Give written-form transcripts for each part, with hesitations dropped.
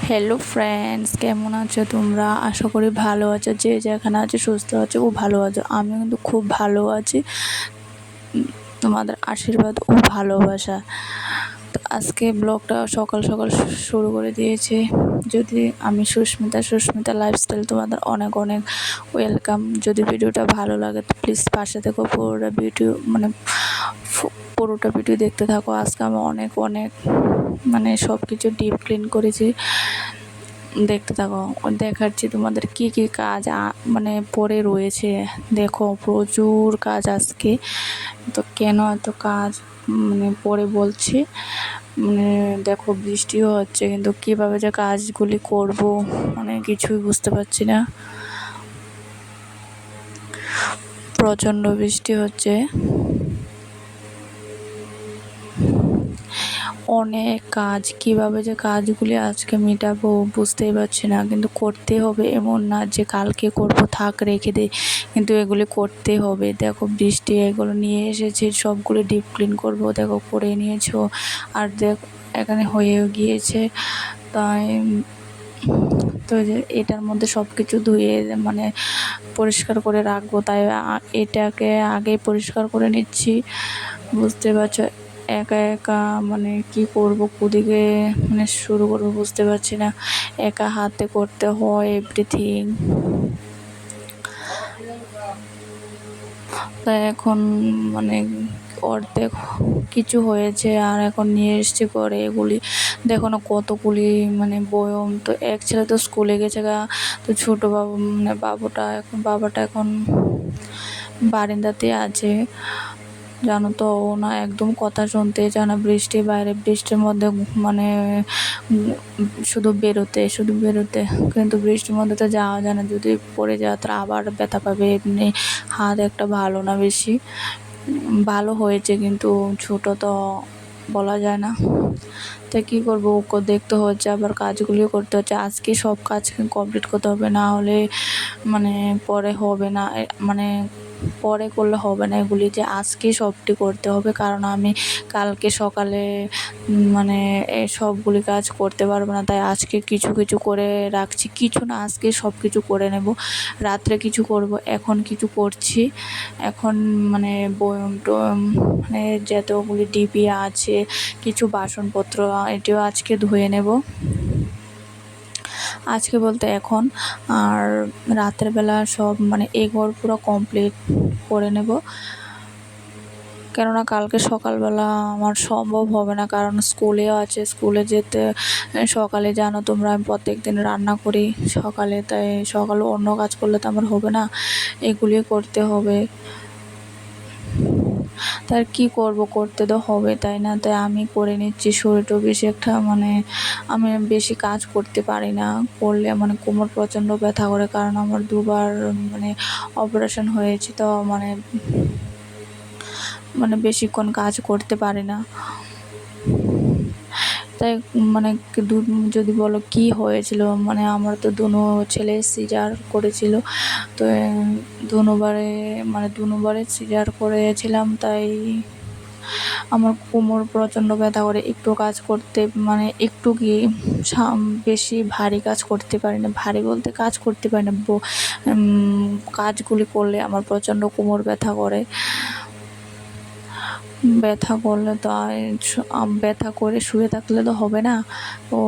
Hello friends, কেমন আছো তোমরা? আশা করি ভালো আছো। যে যেখানে আছো সুস্থ আছো ও ভালো আছো। আমি কিন্তু খুব ভালো আছি, তোমাদের আশীর্বাদ ও ভালোবাসা। তো আজকে ব্লগটা সকাল সকাল শুরু করে দিয়েছি। যদি আমি সুস্মিতা লাইফস্টাইল, তোমাদের অনেক অনেক ওয়েলকাম। যদি ভিডিওটা ভালো লাগে তো প্লিজ পাশে থেকো, পুরোটা ভিডিও দেখতে থাকো। আজকে আমি অনেক অনেক সব কিছু ডিপ ক্লিন করেছি, দেখতে থাকো। দেখাচ্ছি তোমাদের কি কি কাজ পড়ে রয়েছে। দেখো প্রচুর কাজ আজকে। তো কেন এত কাজ পরে বলছি। দেখো বৃষ্টিও হচ্ছে, কিন্তু কিভাবে যে কাজগুলি করব কিছুই বুঝতে পারছি না। প্রচণ্ড বৃষ্টি হচ্ছে, অনেক কাজ। কিভাবে যে কাজগুলি আজকে মেটাবো বুঝতেই পারছি না, কিন্তু করতে হবে। এমন না যে কালকে করব, থাক রেখে দে, কিন্তু এগুলি করতে হবে। দেখো বৃষ্টি এগুলো নিয়ে এসেছি, সবগুলো ডিপ ক্লিন করব। দেখো করে নিয়েছো, আর দেখো এখানে হয়েও গিয়েছে। তাই তো যে এটার মধ্যে সব কিছু ধুয়ে পরিষ্কার করে রাখবো, তাই এটাকে আগে পরিষ্কার করে নিচ্ছি। বুঝতে পারছো, একা একা কি করব, কুদিকে শুরু করবো বুঝতে পারছি না। একা হাতে করতে হয় এভরিথিং। তাই এখন অর্ধেক কিছু হয়েছে, আর এখন নিয়ে এসছি করে এগুলি। দেখো না কতগুলি বয়ম। তো এক ছেলে তো স্কুলে গেছে গা, তো ছোটো বাবাটা এখন বারান্দাতে আছে। জানো তো, ও না একদম কথা শুনতে চায় না। বৃষ্টির মধ্যে শুধু বেরোতে, কিন্তু বৃষ্টির মধ্যে তো যাওয়া যায় না। যদি পড়ে যায় তাহলে আবার ব্যথা পাবে। এমনি হাত একটা ভালো না, বেশি ভালো হয়েছে, কিন্তু ছোট তো বলা যায় না। তো কী করবো, ওকে দেখতে হচ্ছে, আবার কাজগুলিও করতে হচ্ছে। আজকে সব কাজ কমপ্লিট করতে হবে, না হলে পরে হবে না। পরে করলে হবে না, এগুলি যে আজকে সবটি করতে হবে। কারণ আমি কালকে সকালে সবগুলি কাজ করতে পারবো না, তাই আজকে কিছু কিছু করে রাখছি। কিছু না, আজকে সব কিছু করে নেব। রাত্রে কিছু করব, এখন কিছু করছি। এখন বয়ম টয়ম যতগুলি ডিবি আছে, কিছু বাসনপত্র, এটিও আজকে ধুয়ে নেব। আজকে বলতে এখন। আর রাতের বেলা সব এই ঘর পুরো কমপ্লিট করে নেব, কেননা কালকে সকালবেলা আমার সম্ভব হবে না। কারণ স্কুলেও আছে, স্কুলে যেতে সকালে, জানো তোমরা আমি প্রত্যেক দিন রান্না করি সকালে, তাই সকালে অন্য কাজ করলে তো আমার হবে না, এগুলি করতে হবে। তার কি করব, করতে তো হবে, তাই না? তাই আমি করে নিচ্ছি। শরীরটা বেশি একটা আমি বেশি কাজ করতে পারি না। করলে কোমর প্রচণ্ড ব্যথা করে, কারণ আমার দুবার অপারেশন হয়েছে। তো বেশিক্ষণ কাজ করতে পারি না। তাই যদি বলো কি হয়েছিল, আমার তো দুনো ছেলে সিজার করেছিল। তো দুবারে সিজার করেছিলাম, তাই আমার কোমর প্রচণ্ড ব্যথা করে। একটু কাজ করতে একটু কি বেশি ভারী কাজ করতে পারি না। ভারী বলতে কাজ করতে পারি না, কাজগুলি করলে আমার প্রচণ্ড কোমর ব্যথা করে। ব্যথা করলে তো ব্যথা করে শুয়ে থাকলে তো হবে না। ও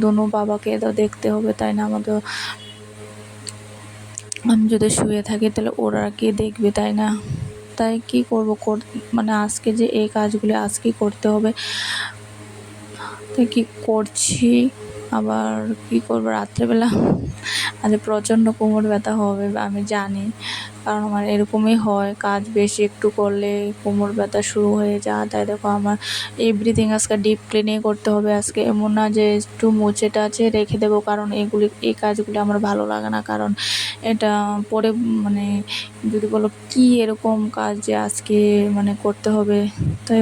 দোনো বাবাকে তো দেখতে হবে, তাই না? আমি যদি শুয়ে থাকি তাহলে ওরা কে দেখবে, তাই না? তাই কি করবো, আজকে যে এই কাজগুলি আজকেই করতে হবে। তাই কি করছি। আবার কি করবো, রাত্রেবেলা আজ প্রচণ্ড কোমর ব্যথা হবে আমি জানি, কারণ আমার এরকমই হয়। কাজ বেশি একটু করলে কোমর ব্যথা শুরু হয়ে যায়। তাই দেখো আমার এভরিথিং আজকে ডিপ ক্লিনিং করতে হবে। আজকে এমন না যে একটু মুছে টাছে রেখে দেবো, কারণ এই কাজগুলি আমার ভালো লাগে না। কারণ এটা পরে যদি বলো কি এরকম কাজ যে আজকে করতে হবে, তাই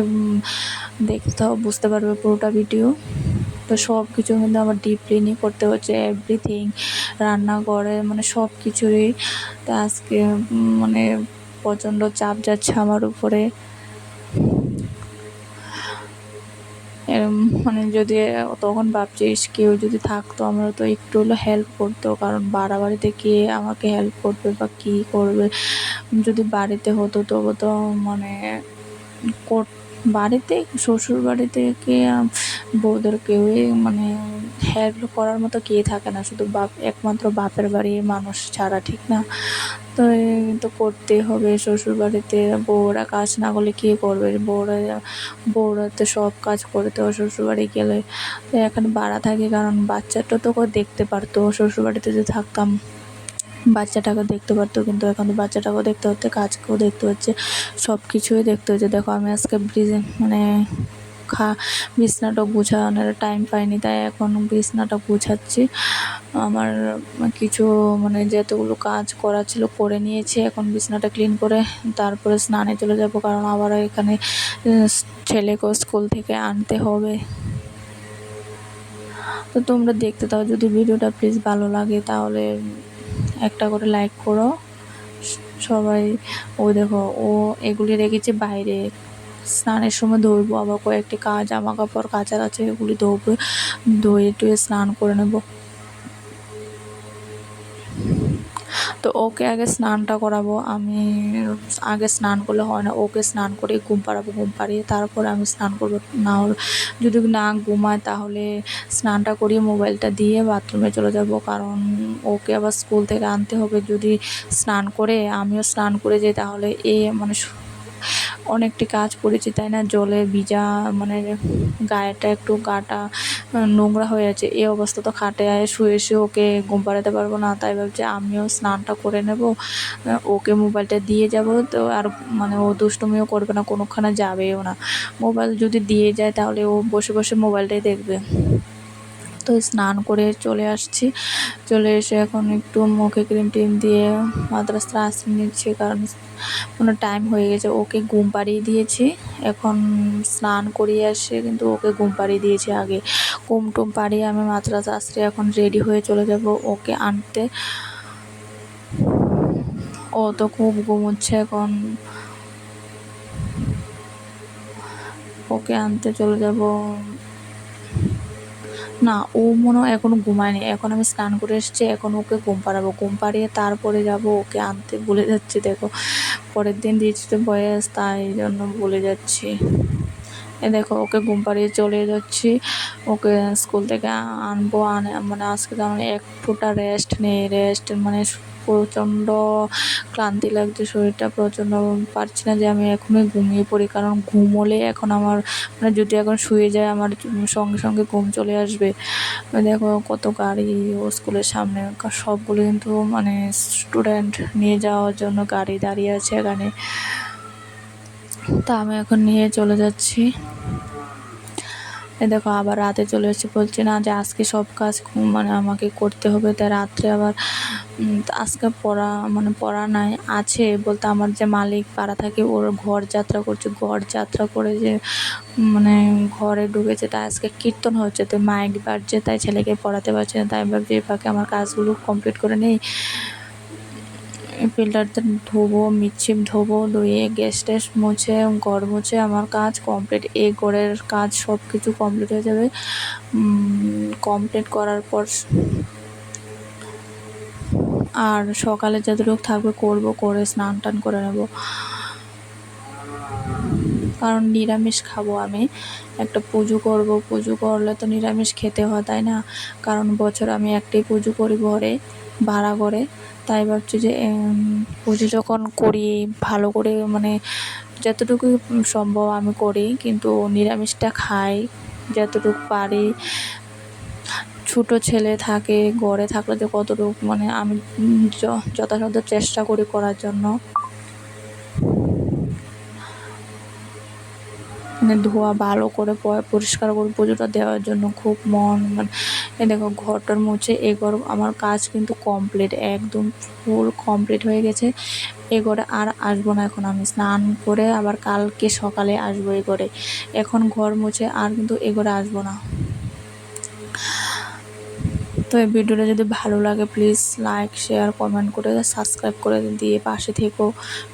দেখতে বুঝতে পারবে পুরোটা ভিডিও। তো সব কিছু কিন্তু আমার ডিপ ক্লিনিং করতে হচ্ছে, এভরিথিং রান্নাঘরে সব কিছুরই। তো আজকে প্রচণ্ড চাপ যাচ্ছে আমার উপরে। মানে যদি তখন ভাবছিস কেউ যদি থাকতো আমরা তো একটু হলেও হেল্প করতো, কারণ বাড়িতে কে আমাকে হেল্প করবে বা কী করবে। যদি বাড়িতে হতো তবু তো মানে বাড়িতে শ্বশুর বাড়ি থেকে বউদের কেউই মানে হেল্প করার মতো কে থাকে না, শুধু একমাত্র বাপের বাড়ির মানুষ ছাড়া, ঠিক না? তো তো করতেই হবে। শ্বশুর বাড়িতে বউরা কাজ না করলে কে করবে? বউরা তো সব কাজ করতে হয় শ্বশুর বাড়ি গেলে। তো এখানে ভাড়া থাকে কারণ বাচ্চাটা তো দেখতে পারতো, শ্বশুর বাড়িতে যদি থাকতাম বাচ্চাটাকে দেখতে পারতো, কিন্তু এখন তো বাচ্চাটাকেও দেখতে হচ্ছে, কাজকেও দেখতে হচ্ছে, সব কিছুই দেখতে হচ্ছে। দেখো আমি আজকে মানে বিছনাটা গুছানোর টাইম পাইনি, তাই এখন বিছনাটা গুছাচ্ছি। আমার কিছু মানে যতগুলো কাজ করা ছিল করে নিয়েছি, এখন বিছনাটা ক্লিন করে তারপরে স্নানে চলে যাব, কারণ আবার এখানে ছেলেকেও স্কুল থেকে আনতে হবে। তো তোমরা দেখতে দাও, যদি ভিডিওটা প্লিজ ভালো লাগে তাহলে একটা করে লাইক করো সবাই। ওই দেখো ও এগুলি রেখেছে বাইরে, স্নানের সময় ধরবো, আবার কয়েকটি জামা কাপড় কাচার আছে, এগুলি ধোবো, ধুয়ে টুয়ে স্নান করে নেব। তো ওকে আগে স্নানটা করাবো, আমি আগে স্নান করলে হয় না, ওকে স্নান করে ঘুম পাড়াবো, ঘুম পাড়িয়ে তারপরে আমি স্নান করবো। না হলে যদি না ঘুমায় তাহলে স্নানটা করিয়ে মোবাইলটা দিয়ে বাথরুমে চলে যাব, কারণ ওকে আবার স্কুল থেকে আনতে হবে। যদি স্নান করে আমিও স্নান করে যাই তাহলে মানে অনেকটি কাজ করেছি, তাই না? জলে ভিজা মানে গাটা নোংরা হয়ে আছে, এই অবস্থা তো খাটে শুয়ে ওকে ঘুম পাড়াতে পারবো না, তাই ভাবছি আমিও স্নানটা করে নেব, ওকে মোবাইলটা দিয়ে যাব। তো আর মানে ও দুষ্টুমিও করবে না, কোনোখানে যাবেও না। মোবাইল যদি দিয়ে যায় তাহলে ও বসে বসে মোবাইলটাই দেখবে। তো স্নান করে চলে আসছি, চলে এসে এখন একটু মুখে ক্রিম টিম দিয়ে মাদ্রাসা আশ্রয় নিচ্ছি, কারণ কোনো টাইম হয়ে গেছে। ওকে ঘুম পাড়িয়ে দিয়েছি, এখন স্নান করিয়ে আসে কিন্তু ওকে ঘুম পাড়িয়ে দিয়েছি আগে। ঘুম টুম পাড়িয়ে আমি মাদ্রাসা আশ্রয় এখন রেডি হয়ে চলে যাব ওকে আনতে। ও তো খুব ঘুমোচ্ছে এখন, ওকে আনতে চলে যাব। না, ও মনে হয় এখনো ঘুমায়নি, এখন আমি স্নান করে এসেছি, এখন ওকে ঘুম পাড়াবো, ঘুম পাড়িয়ে তারপরে যাব ওকে আনতে। ভুলে যাচ্ছি, দেখো পরের দিন দিয়েছি তো বয়স, তাই জন্য ভুলে যাচ্ছি। দেখো ওকে ঘুম পাড়িয়ে চলে যাচ্ছি, ওকে স্কুল থেকে আনবো। মানে আজকে তো আমি এক ফোঁটা রেস্ট নেই, মানে প্রচণ্ড ক্লান্তি লাগছে, শরীরটা প্রচণ্ড, পারছি না যে আমি এখনই ঘুমিয়ে পড়ি, কারণ ঘুমোলে এখন আমার মানে যদি এখন শুয়ে যায় আমার সঙ্গে সঙ্গে ঘুম চলে আসবে। দেখো কত গাড়ি ও স্কুলের সামনে, সবগুলো কিন্তু মানে স্টুডেন্ট নিয়ে যাওয়ার জন্য গাড়ি দাঁড়িয়ে আছে এখানে। তা আমি এখন নিয়ে চলে যাচ্ছি। দেখো আবার রাতে চলে এসেছি, বলছি না যে আজকে সব কাজ মানে আমাকে করতে হবে, তাই রাত্রে আবার আজকে পড়া নাই, আছে বলতে আমার যে মালিক পাড়া থাকে ওর ঘর যাত্রা করছে, ঘর যাত্রা করে যে মানে ঘরে ঢুকেছে, তাই আজকে কীর্তন হচ্ছে, তো মাইক বাজছে, তাই ছেলেকে পড়াতে পারছে না, তাই ভাবছি এই ফাঁকে আমার কাজগুলো কমপ্লিট করে নেই। ফিল্টারটা ধোবো, মিক্সি ধোবো, ধুয়ে গ্যাস ট্যাস মুছে ঘর মুছে আমার কাজ কমপ্লিট, এই ঘরের কাজ সব কিছু কমপ্লিট হয়ে যাবে। কমপ্লিট করার পর আর সকালে যতটুকু থাকবে করে স্নান টান করে নেব, কারণ নিরামিষ খাবো আমি, একটা পুজো করব, পুজো করলে তো নিরামিষ খেতে হয়, তাই না? কারণ বছর আমি একটাই পুজো করি ঘরে, ভাড়া করে, তাই ভাবছি যে পুজো যখন করি ভালো করে মানে যতটুকু সম্ভব আমি করি, কিন্তু নিরামিষটা খাই যতটুকু পারি। ছোটো ছেলে থাকে ঘরে থাকলে যে কতটুকু মানে আমি যথাসাধ্য চেষ্টা করি করার জন্য, মানে ধোয়া ভালো করে পরিষ্কার করে পুজোটা দেওয়ার জন্য খুব মন মানে। দেখো ঘরটার মুছে এ ঘর আমার কাজ কিন্তু কমপ্লিট, একদম ফুল কমপ্লিট হয়ে গেছে। এ ঘরে আর আসবো না, এখন আমি স্নান করে আবার কালকে সকালে আসবো এ ঘরে, এখন ঘর মুছে আর কিন্তু এ ঘরে আসবো না। তো এই ভিডিওটা যদি ভালো লাগে প্লিজ লাইক শেয়ার কমেন্ট করে সাবস্ক্রাইব করে দিয়ে পাশে থেকো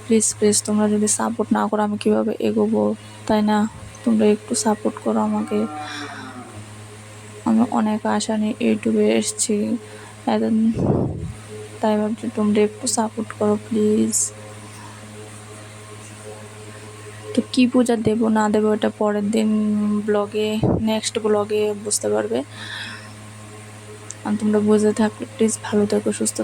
প্লিজ প্লিজ। তোমরা যদি সাপোর্ট না করো আমি কীভাবে এগোবো, তাই না? তোমরা একটু সাপোর্ট করো আমাকে। আমি অনেক আশা নিয়ে ইউটিউবে এসেছি, তাই ভাবছি তোমরা একটু সাপোর্ট করো প্লিজ। তো কী পূজা দেবো না দেবো এটা পরের দিন ব্লগে, নেক্সট ব্লগে বুঝতে পারবে। আর তোমরা বুঝে থাকলে প্লিজ ভালো থেকো, সুস্থ